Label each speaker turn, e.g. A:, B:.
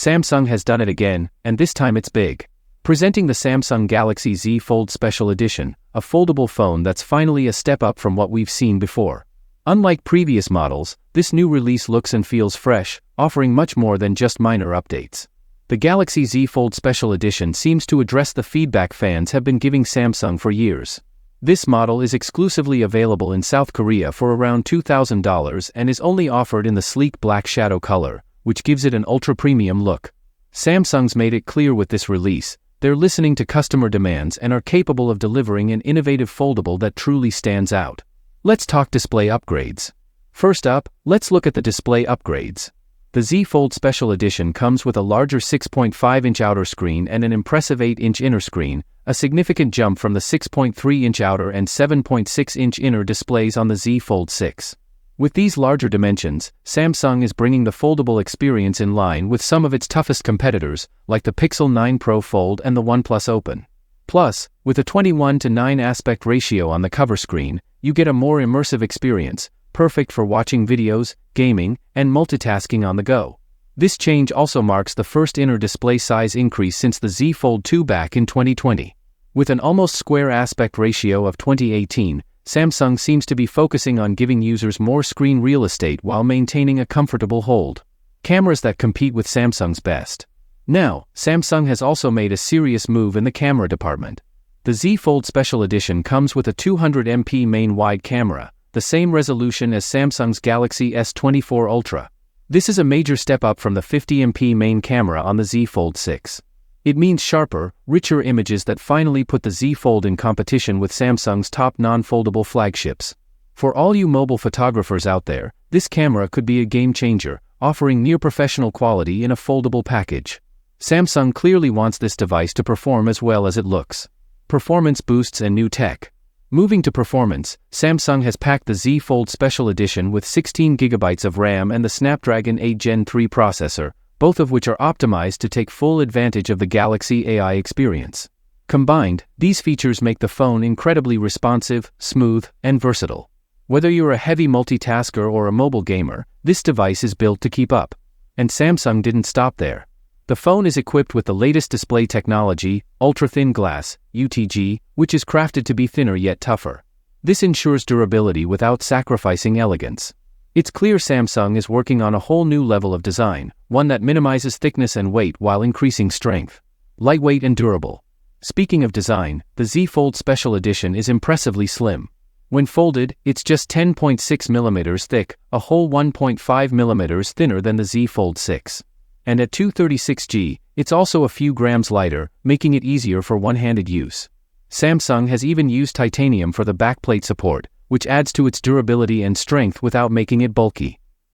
A: Samsung has done it again, and this time it's big. Presenting the Samsung Galaxy Z Fold Special Edition, a foldable phone that's finally a step up from what we've seen before. Unlike previous models, this new release looks and feels fresh, offering much more than just minor updates. The Galaxy Z Fold Special Edition seems to address the feedback fans have been giving Samsung for years. This model is exclusively available in South Korea for around $2,000 and is only offered in the sleek black shadow color, which gives it an ultra-premium look. Samsung's made it clear with this release, they're listening to customer demands and are capable of delivering an innovative foldable that truly stands out. Let's talk display upgrades. First up, let's look at the display upgrades. The Z Fold Special Edition comes with a larger 6.5-inch outer screen and an impressive 8-inch inner screen, a significant jump from the 6.3-inch outer and 7.6-inch inner displays on the Z Fold 6. With these larger dimensions, Samsung is bringing the foldable experience in line with some of its toughest competitors, like the Pixel 9 Pro Fold and the OnePlus Open. Plus, with a 21:9 aspect ratio on the cover screen, you get a more immersive experience, perfect for watching videos, gaming, and multitasking on the go. This change also marks the first inner display size increase since the Z Fold 2 back in 2020. With an almost square aspect ratio of 2018, Samsung seems to be focusing on giving users more screen real estate while maintaining a comfortable hold. Cameras that compete with Samsung's best. Now, Samsung has also made a serious move in the camera department. The Z Fold Special Edition comes with a 200MP main wide camera, the same resolution as Samsung's Galaxy S24 Ultra. This is a major step up from the 50MP main camera on the Z Fold 6. It means sharper, richer images that finally put the Z Fold in competition with Samsung's top non-foldable flagships. For all you mobile photographers out there, this camera could be a game changer, offering near-professional quality in a foldable package. Samsung clearly wants this device to perform as well as it looks. Performance boosts and new tech. Moving to performance, Samsung has packed the Z Fold Special Edition with 16GB of RAM and the Snapdragon 8 Gen 3 processor, both of which are optimized to take full advantage of the Galaxy AI experience. Combined, these features make the phone incredibly responsive, smooth, and versatile. Whether you're a heavy multitasker or a mobile gamer, this device is built to keep up. And Samsung didn't stop there. The phone is equipped with the latest display technology, ultra-thin glass, UTG, which is crafted to be thinner yet tougher. This ensures durability without sacrificing elegance. It's clear Samsung is working on a whole new level of design, one that minimizes thickness and weight while increasing strength. Lightweight and durable. Speaking of design, the Z Fold Special Edition is impressively slim. When folded, it's just 10.6mm thick, a whole 1.5mm thinner than the Z Fold 6. And at 236G, it's also a few grams lighter, making it easier for one-handed use. Samsung has even used titanium for the backplate support, which adds to its durability and strength without making it bulky.